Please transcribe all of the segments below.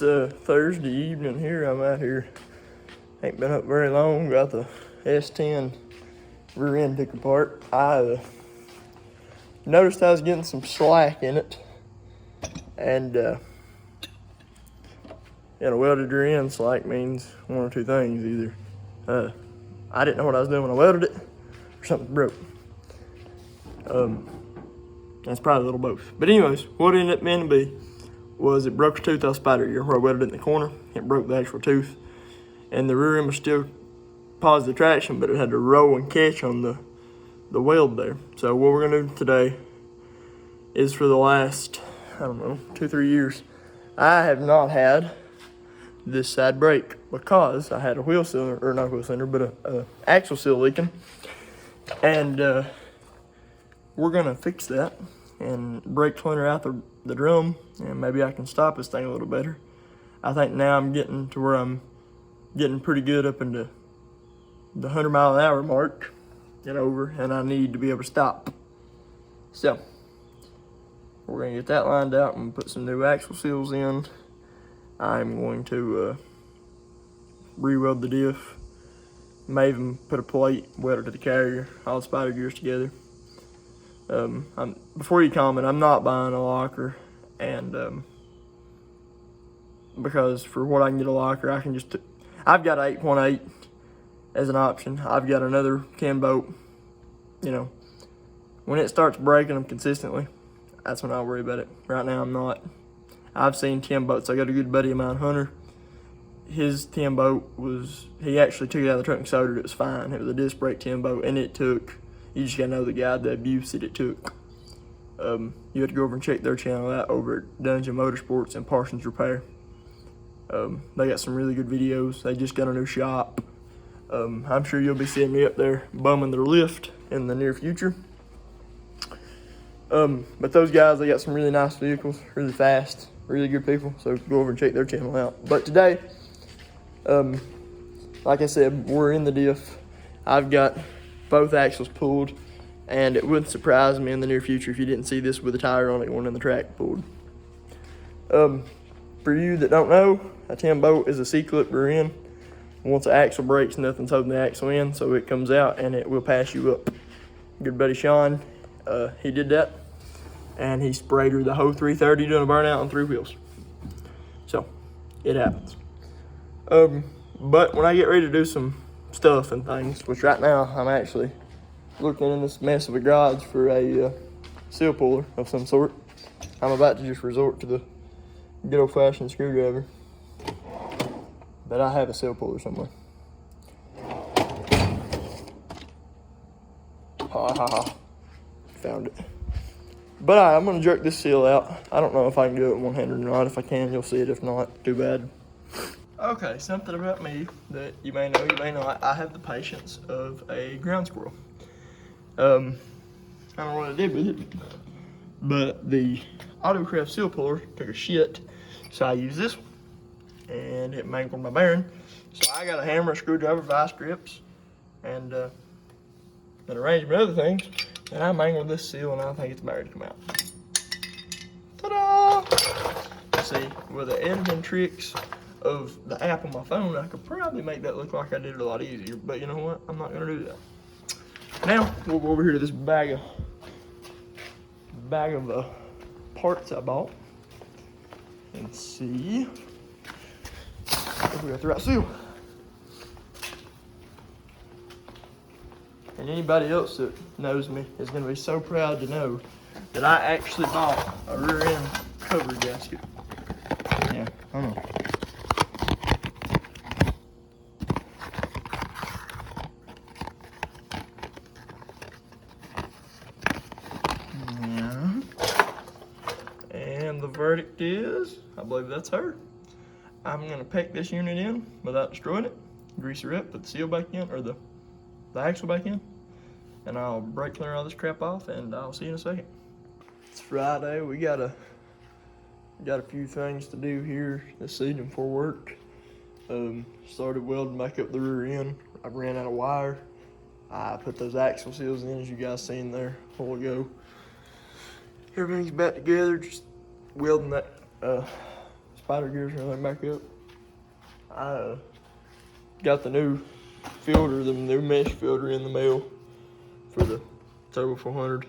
It's a Thursday evening here. I'm out here. Ain't been up very long. Got the S10 rear end took apart. I noticed I was getting some slack in it. And a welded rear end slack means one or two things. Either I didn't know what I was doing when I welded it, or something broke. That's probably a little both. But anyways, what it ended up being to be was it broke a tooth off spider gear where I welded it in the corner. It broke the actual tooth. And the rear end was still positive traction, but it had to roll and catch on the weld there. So what we're gonna do today is for the last, I don't know, 2-3 years, I have not had this side brake because I had a wheel cylinder, or not wheel cylinder, but a axle seal leaking. And we're gonna fix that and brake cleaner out the drum, and maybe I can stop this thing a little better. I think now I'm getting to where I'm getting pretty good up into the 100-mile-an-hour mark and over, and I need to be able to stop. So we're gonna get that lined out and put some new axle seals in. I'm going to re-weld the diff, may even put a plate, weld it to the carrier, all the spider gears together. Before you comment, I'm not buying a locker, and because for what I can get a locker, I can just, I've got 8.8 as an option. I've got another 10 bolt. You know, when it starts breaking them consistently, that's when I'll worry about it. Right now, I'm not. I've seen 10 boats. I got a good buddy of mine, Hunter. His 10 boat was, he actually took it out of the truck and soldiered it. It was fine. It was a disc brake 10 boat, and it took, you just gotta know the guy, the abuse that it took. You have to go over and check their channel out over at Dungeon Motorsports and Parsons Repair. They got some really good videos. They just got a new shop. I'm sure you'll be seeing me up there bumming their lift in the near future. But those guys, they got some really nice vehicles, really fast, really good people. So go over and check their channel out. But today, like I said, we're in the diff. I've got both axles pulled, and it wouldn't surprise me in the near future if you didn't see this with a tire on it going in the track pulled. For you that don't know, a 10 bolt is a C-clip rear end. Once the axle breaks, nothing's holding the axle in, so it comes out and it will pass you up. Good buddy Sean, he did that, and he sprayed her the whole 330 doing a burnout on 3 wheels. So it happens. But when I get ready to do some stuff and things, which right now I'm actually looking in this mess of a garage for a seal puller of some sort, I'm about to just resort to the good old-fashioned screwdriver. But I have a seal puller somewhere. Ha ha ha. Found it. But I'm gonna jerk this seal out. I don't know if I can do it one-handed or not. If I can, you'll see it. If not, too bad. Okay, something about me that you may know, you may not. I have the patience of a ground squirrel. I don't know what I did with it, but the Autocraft seal puller took a shit, so I used this one, and it mangled my bearing. So I got a hammer, a screwdriver, vice grips, and an arrangement of other things, and I mangled this seal, and I think it's about ready to come out. Ta-da! See, with the editing tricks of the app on my phone, I could probably make that look like I did it a lot easier, but you know what? I'm not gonna do that. Now, we'll go over here to this bag of parts I bought and see if we got the right seal. And anybody else that knows me is going to be so proud to know that I actually bought a rear end cover gasket. Yeah, I know. The verdict is, I believe that's her. I'm gonna pack this unit in without destroying it, grease her up, put the seal back in, or the axle back in, and I'll brake clear all this crap off, and I'll see you in a second. It's Friday. We got a few things to do here this evening for work. Started welding back up the rear end. I ran out of wire. I put those axle seals in, as you guys seen there a while ago. Everything's back together, just welding that spider gears and everything back up. I got the new filter, the new mesh filter in the mail for the Turbo 400.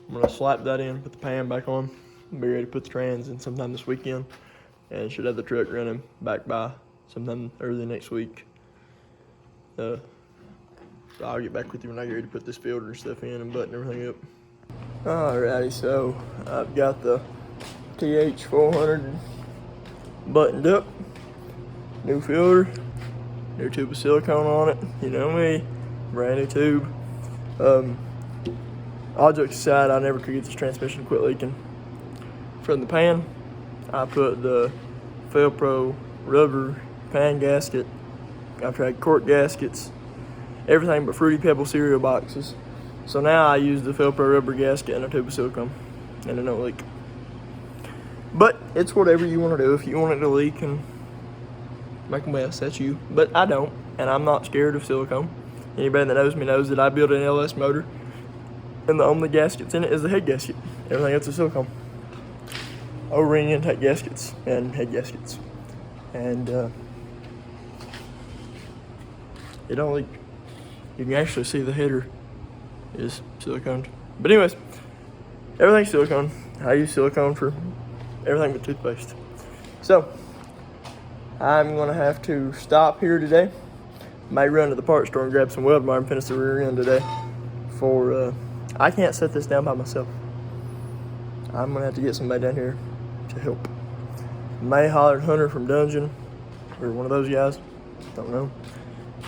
I'm gonna slap that in, put the pan back on, and be ready to put the trans in sometime this weekend, and should have the truck running back by sometime early next week. So I'll get back with you when I get ready to put this filter and stuff in and button everything up. Alrighty, so I've got the TH400 buttoned up, new filter, new tube of silicone on it, you know me, brand new tube. All jokes aside, I never could get this transmission to quit leaking. From the pan, I put the Felpro rubber pan gasket. I've tried cork gaskets, everything but Fruity Pebble cereal boxes. So now I use the Felpro rubber gasket and a tube of silicone, and it don't leak. But it's whatever you want to do. If you want it to leak and make a mess, that's you. But I don't, and I'm not scared of silicone. Anybody that knows me knows that I built an LS motor, and the only gaskets in it is the head gasket. Everything else is silicone. O-ring intake gaskets and head gaskets. And it don't leak. You can actually see the header is siliconed. But anyways, everything's silicone. I use silicone for everything but toothpaste. So I'm gonna have to stop here today. May run to the parts store and grab some weld wire and finish the rear end today. I can't set this down by myself. I'm gonna have to get somebody down here to help. May holler at Hunter from Dungeon, or one of those guys, don't know.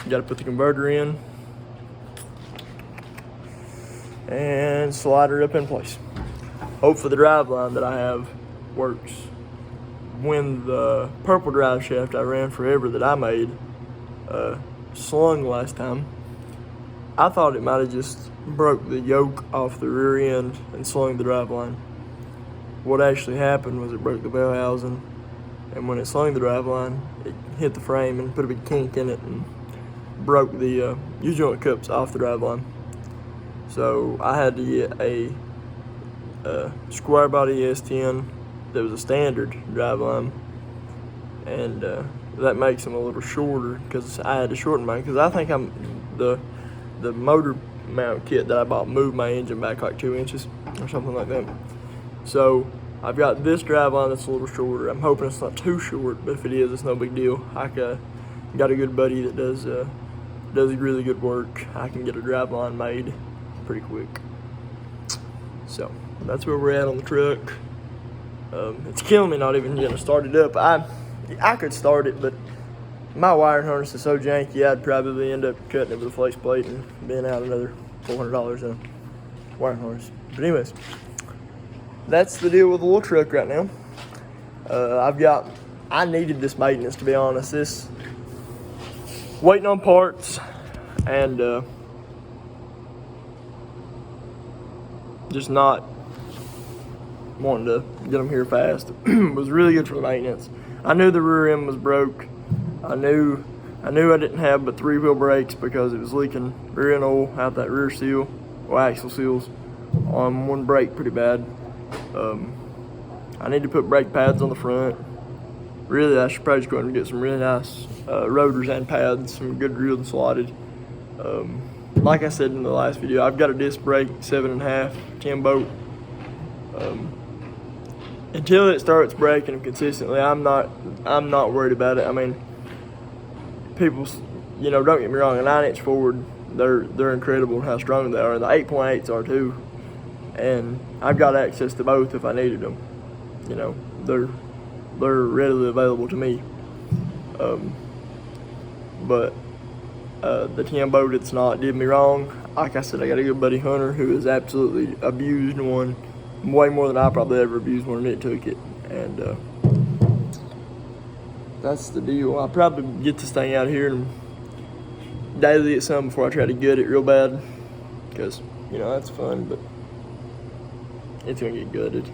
Got to put the converter in and slide her up in place. Hopefully the drive line that I have works. When the purple drive shaft I ran forever that I made slung last time, I thought it might have just broke the yoke off the rear end and slung the drive line. What actually happened was it broke the bell housing, and when it slung the drive line, it hit the frame and put a big kink in it and broke the U-joint cups off the drive line. So I had to get a square body S10 that was a standard drive line, and that makes them a little shorter because I had to shorten mine because I think the motor mount kit that I bought moved my engine back like 2 inches or something like that. So I've got this drive line that's a little shorter. I'm hoping it's not too short, but if it is, it's no big deal. I got a good buddy that does really good work. I can get a drive line made pretty quick. So that's where we're at on the truck. It's killing me not even getting started up. I could start it, but my wiring harness is so janky, I'd probably end up cutting it with a flex plate and being out another $400 in a wiring harness. But anyways, that's the deal with the little truck right now. I needed this maintenance, to be honest. This waiting on parts and just not wanting to get them here fast was really good for the maintenance. I knew the rear end was broke. I knew I didn't have but 3-wheel brakes because it was leaking rear end oil out that rear seal, or axle seals, on one brake pretty bad. I need to put brake pads on the front. Really, I should probably just go ahead and get some really nice rotors and pads, some good drilled and slotted. Like I said in the last video, I've got a disc brake 7.5 10 bolt. Until it starts braking consistently, I'm not worried about it. I mean, people, don't get me wrong, a 9-inch Ford, they're incredible how strong they are, and the 8.8s are too. And I've got access to both if I needed them. They're readily available to me. But the 10 boat, it's not did me wrong. Like I said, I got a good buddy Hunter who has absolutely abused one way more than I probably ever abused one, and it took it. And that's the deal. I'll probably get this thing out here and daily it some before I try to gut it real bad, because that's fun, but it's gonna get gutted.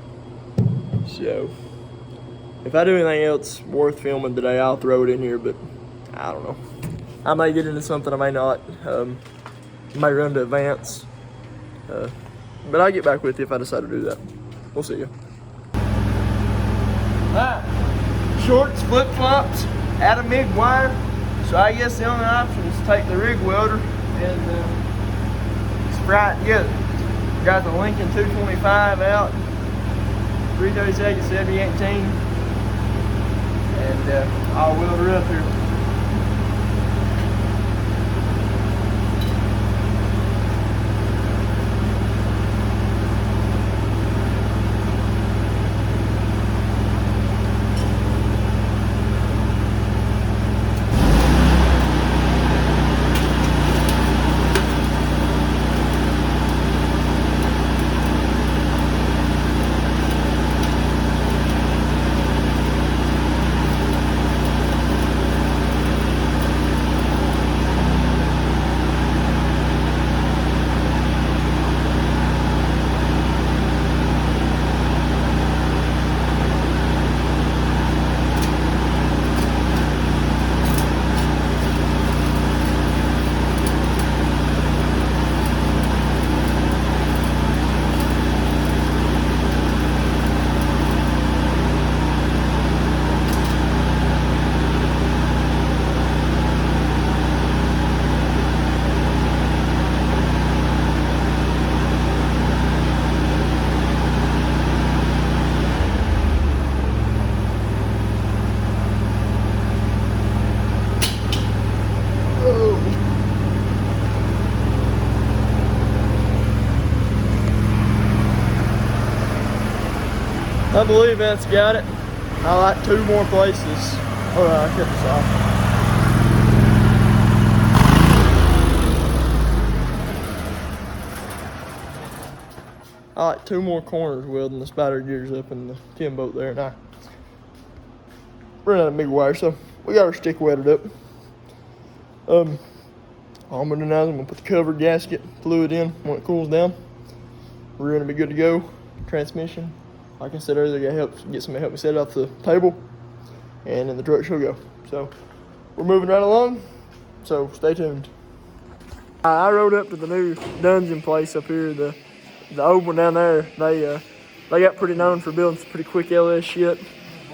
So if I do anything else worth filming today, I'll throw it in here, but I don't know. I may get into something, I may not. May run to Advance. But I'll get back with you if I decide to do that. We'll see you. Alright, shorts, flip-flops, out of MIG wire. So I guess the only option is to take the rig welder and spray it together. Got the Lincoln 225 out, 336 at 7018, and I'll weld her up here. I believe that's got it. I like 2 more places. Oh, I cut this off. I like 2 more corners welding the spider gears up in the 10 bolt there, and I ran out of MIG wire, so we got our stick welded up. All I'm gonna do now is I'm gonna put the cover gasket fluid in when it cools down. We're gonna be good to go. Transmission, like I said earlier, I got get somebody to help me set it off the table, and then the truck should go. So we're moving right along, so stay tuned. I rode up to the new dungeon place up here, the old one down there. They got pretty known for building some pretty quick LS shit.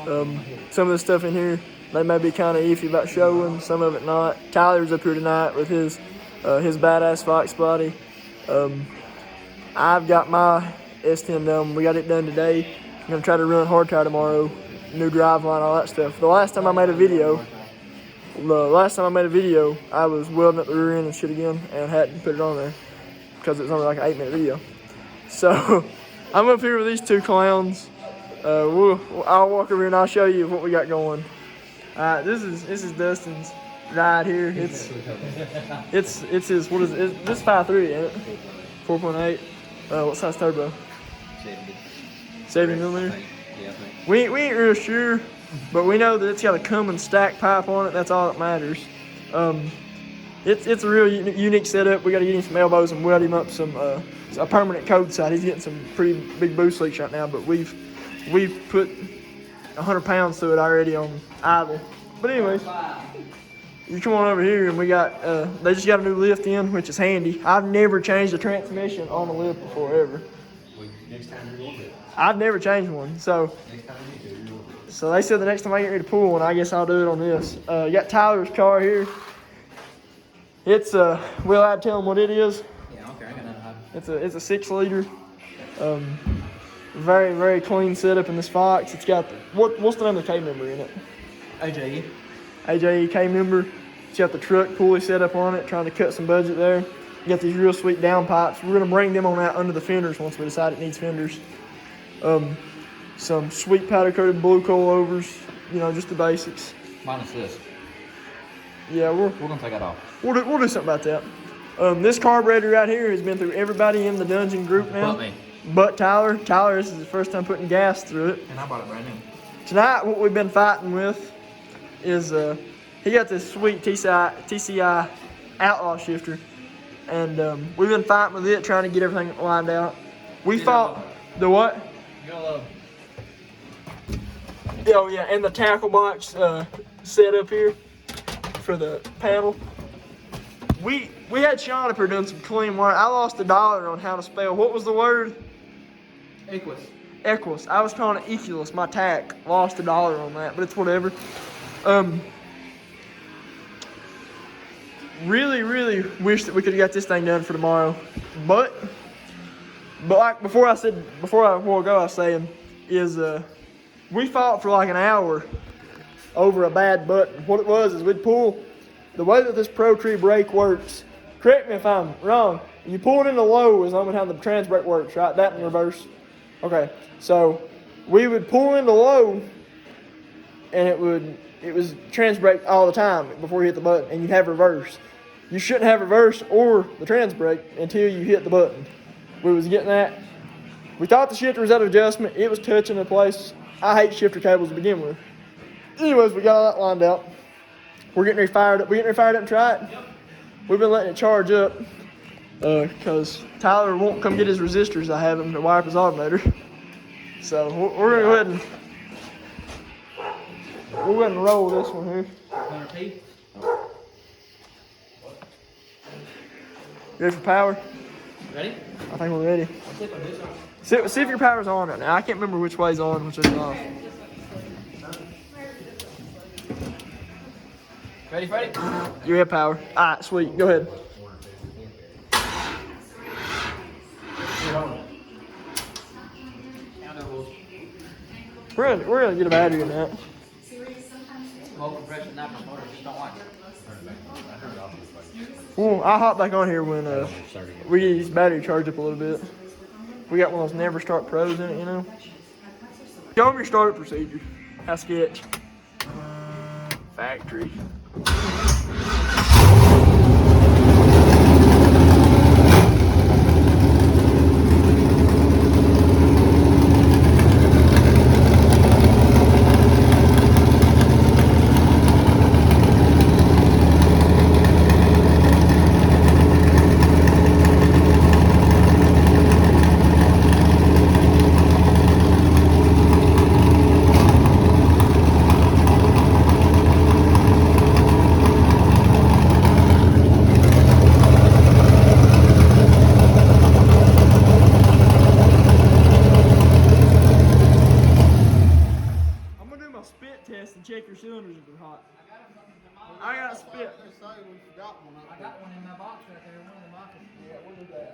Some of the stuff in here, they may be kind of iffy about showing, some of it not. Tyler's up here tonight with his badass Fox body. I've got my S10 done. We got it done today. I'm gonna try to run hardtire tomorrow, new drive line, all that stuff. The last time I made a video, I was welding up the rear end and shit again, and hadn't put it on there because it was only like an 8-minute video. So I'm up here with these 2 clowns. I'll walk over here and I'll show you what we got going. This is Dustin's ride here. It's his, what is it? This 5.3, ain't it? 4.8. What size turbo? 70 millimeter. Yeah, I think. We ain't real sure, but we know that it's got a Cummins stack pipe on it. That's all that matters. It's a real unique setup. We got to get him some elbows and weld him up some a permanent code side. He's getting some pretty big boost leaks right now, but we've put 100 pounds to it already on idle. But anyways, you come on over here and we got they just got a new lift in, which is handy. I've never changed a transmission on a lift before ever. Well, next time you're going to. I've never changed one, so. Next time you do, you're going to. So they said the next time I get ready to pull one, I guess I'll do it on this. You got Tyler's car here. It's will I tell him what it is? Yeah, okay, I got nothing to hide. It's a 6 liter. Very, very clean setup in this Fox. It's got what's the name of the K member in it? AJE. AJE K member. It's got the truck pulley set up on it, trying to cut some budget there. You got these real sweet down pipes. We're gonna bring them on out under the fenders once we decide it needs fenders. Some sweet powder coated blue coilovers, you know, just the basics. Minus this. Yeah, we're gonna take that off. We'll do something about that. This carburetor right here has been through everybody in the dungeon group now. But me. But Tyler. Tyler, this is his first time putting gas through it. And I bought it brand new. Tonight, what we've been fighting with is he got this sweet TCI outlaw shifter, and we've been fighting with it, trying to get everything lined out. We fought the what? Yellow. Oh yeah, and the tackle box set up here for the panel. We had Sean up here doing some clean work. I lost $1 on how to spell. What was the word? Equus. Equus. I was calling it Eculus. My tack lost $1 on that, but it's whatever. Really, really wish that we could have got this thing done for tomorrow. But like before I go, I was saying is we fought for like an hour over a bad button. What it was is we'd pull the way that this Pro Tree brake works. Correct me if I'm wrong. You pull it in the low is only how the trans brake works, right? That in reverse. Okay, so we would pull in the low, and it was trans brake all the time before you hit the button, and you'd have reverse. You shouldn't have reverse or the trans brake until you hit the button. We was getting that. We thought the shifter was out of adjustment. It was touching the place. I hate shifter cables to begin with. Anyways, we got all that lined out. We're getting ready fired up. We getting ready fired up and try it. We've been letting it charge up because Tyler won't come get his resistors. I have him to wire up his alternator. So we're gonna go ahead and roll this one here. 100P. Ready for power? Ready? I think we're ready. See if your power's on right now. I can't remember which way's on, which is off. Ready, Freddie? You have power. Alright, sweet. Go ahead. We're gonna get a battery in that. Low compression, not motor, just don't like it. Well, I'll hop back on here when we get this battery charged up a little bit. We got one of those never start pros in it, you know. Show them your startup procedure. How sketch. Factory. Check your cylinders if they're hot. I got spit. I got one in my box right there, one of the boxes. Yeah, we'll do that.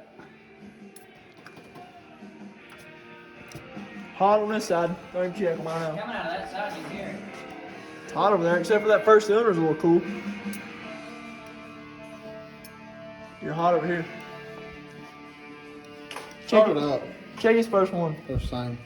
Hot on this side. Go ahead and check them out. Coming out of that side, you can hear it. It's hot over there, except for that first cylinder's a little cool. You're hot over here. Check it up. Check his first one. First thing.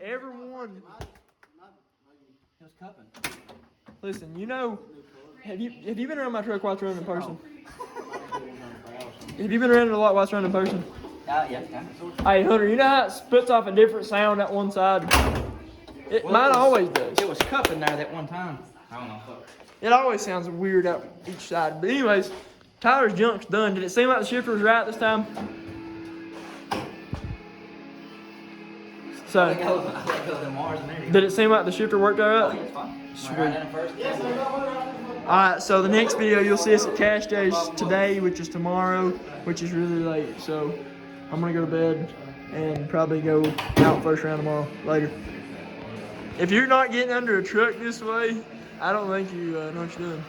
Everyone, It was cupping. listen. You know, have you been around my truck while it's running in person? Have you been around it a lot while it's running in person? Yeah. Hey Hunter, you know how it spits off a different sound at one side? Mine always does. It was cupping there that one time. I don't know. Fuck. It always sounds weird out each side. But anyways, Tyler's junk's done. Did it seem like the shifter was right this time? So, I gotta go to Mars a minute ago. did it seem like the shifter worked all Oh, right? yeah, it's fine. Sweet. Am I right in first? Yes, Alright, so the next video you'll see us at Cash Days today, which is tomorrow, which is really late. So I'm gonna go to bed and probably go out first round tomorrow, later. If you're not getting under a truck this way, I don't think you know what you're doing.